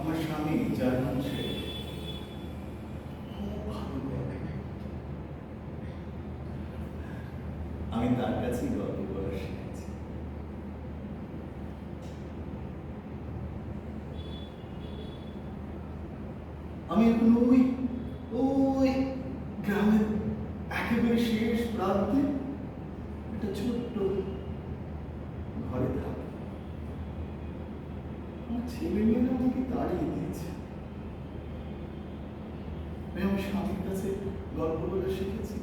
আমার স্বামী German chef, খুব ভালো করে। আমি তার কাছেই গল্প বলা শিখেছি। আমি এখন ওই ওই গ্রামের একেবারে শেষ প্রান্তে একটা ছোট্ট ঘরে থাকি। আমার ছেলে মেয়েরা আমাকে তাড়িয়ে দিয়েছে। আমি আমার স্বামীর কাছে গল্প বলে শিখেছি।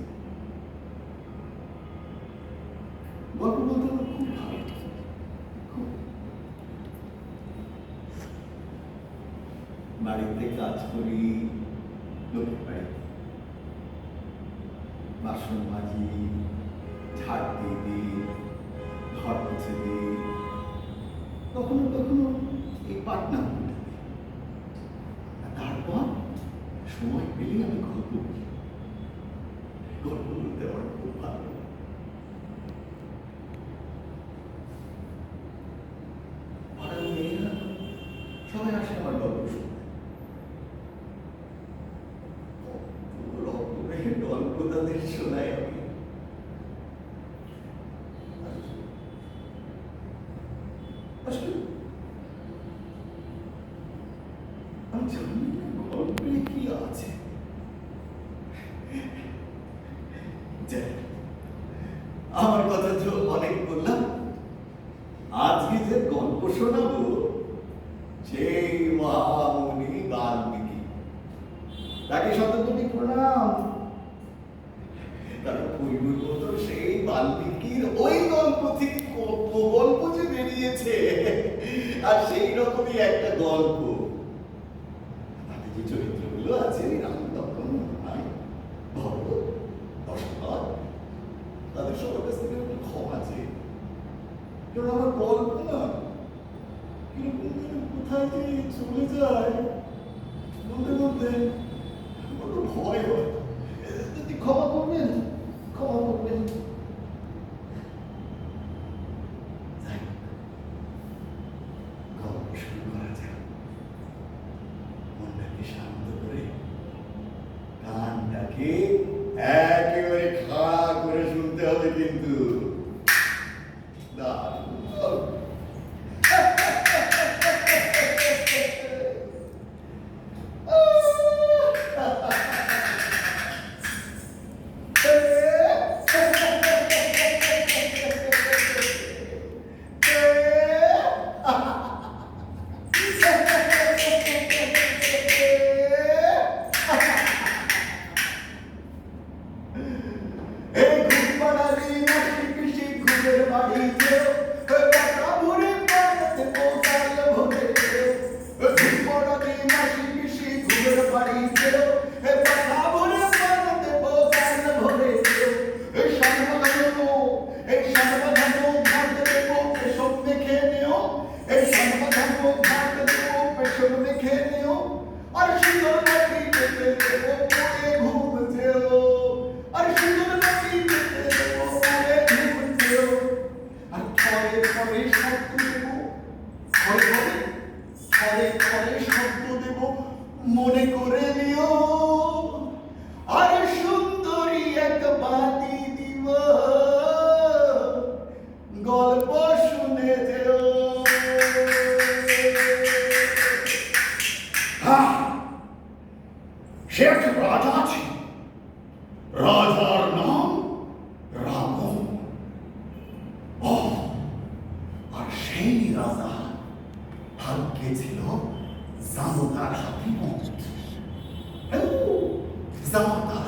গল্প বলতে আমার খুব ভালো, খুব। বাড়িতে কাজ করি, লোকের বাড়িতে বাসন মাজি, ঝাড় দিয়ে দিই, ঘর মুছে দিই, কখনো কখনো এই পাটনা করে দিই। তারপর সময় পেলে আমি গল্প বলি। গল্প বলতে আমার খুব ভালো। পাড়ার মেয়েরা সবাই আসে আমার গল্প শুনতে। রকমের গল্প তাদের শোনাই আমি। আসলে আমি জানি না গল্পে কি আছে। আমার কথা তো অনেক বললাম। আজকে যে গল্প শোনাবো সেই মহামুনি বাল্মীকি, তাকে শতকোটি প্রণাম। কারণ পূর্ববর্ত সেই বাল্মীকির ওই গল্প থেকে কত গল্প যে বেরিয়েছে, আর সেই রকমই একটা গল্প। তাতে যে চরিত্রগুলো আছে, রাম লক্ষ্মণ ভরত দশরথ, তাদের সবার কাছ থেকে একটু ক্ষমা চেয়ে। কারণ আমার গল্প না কিরকম কোথায় যে চলে যায় বলতে বলতে বড্ড ভয় হয়। যদি ক্ষমা করবেন, ক্ষমা করবেন। গল্প শুরু করা যায়। মনটাকে শান্ত করে, কানটাকে একেবারে খাড়া করে শুনতে হবে কিন্তু। মনে করে নিও, আর সুন্দরী এক বাতি দিব, গল্প শুনে যেও। সে এক রাজা আছে, রাজার নাম রাবণ। আর সেই রাজা ভাগ্যে ছিল জামতার হাতি মন্ত্রী। জামতার